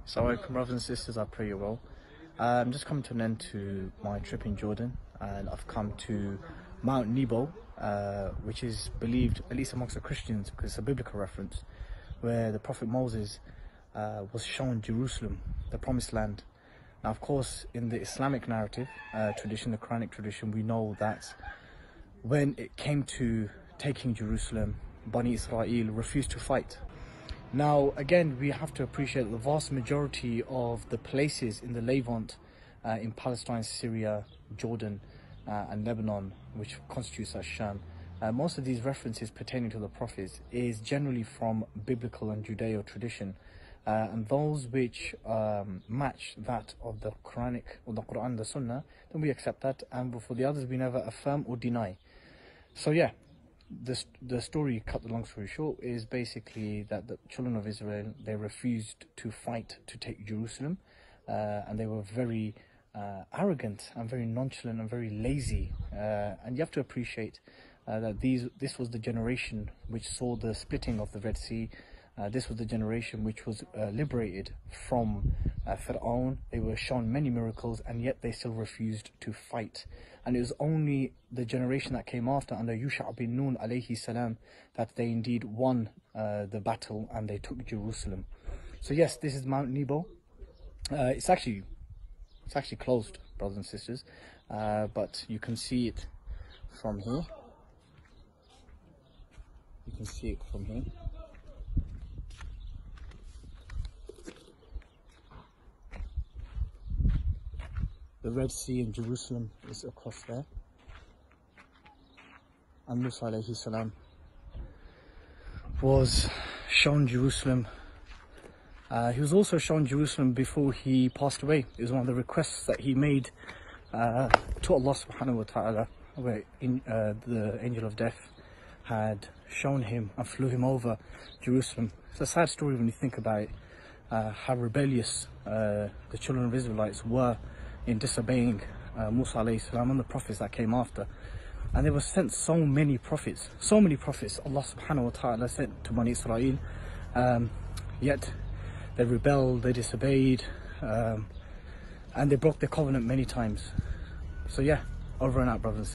Assalamualaikum brothers and sisters, I pray you're well. I'm just coming to an end to my trip in Jordan, and I've come to Mount Nebo, which is believed, at least amongst the Christians, because it's a biblical reference, where the Prophet Moses was shown Jerusalem, the promised land. Now of course, in the Islamic narrative tradition, the Quranic tradition, we know that when it came to taking Jerusalem, Bani Israel refused to fight. Now again, we have to appreciate the vast majority of the places in the Levant, in Palestine, Syria, Jordan and Lebanon, which constitutes as Sham, most of these references pertaining to the prophets is generally from biblical and Judeo tradition, and those which match that of the Quranic or the Quran, the Sunnah, then we accept that, and for the others we never affirm or deny. So yeah, the story, cut the long story short, is basically that the children of Israel, they refused to fight to take Jerusalem, and they were very arrogant and very nonchalant and very lazy, and you have to appreciate that this was the generation which saw the splitting of the Red Sea. This was the generation which was liberated from Fir'aun. They were shown many miracles, and yet they still refused to fight. And it was only the generation that came after, under Yusha bin Nun Alaihis Salaam, that they indeed won the battle and they took Jerusalem. So yes, this is Mount Nebo. It's actually closed, brothers and sisters, but you can see it from here. You can see it from here. The Red Sea in Jerusalem is across there. And Musa alayhi salam was shown Jerusalem. He was also shown Jerusalem before he passed away. It was one of the requests that he made to Allah subhanahu wa ta'ala, where the angel of death had shown him and flew him over Jerusalem. It's a sad story when you think about it, how rebellious the children of Israelites were in disobeying Musa alayhi salam and the prophets that came after. And there were sent so many prophets Allah subhanahu wa ta'ala sent to Bani Israel, yet they rebelled, they disobeyed, and they broke their covenant many times. So yeah, over and out, brothers.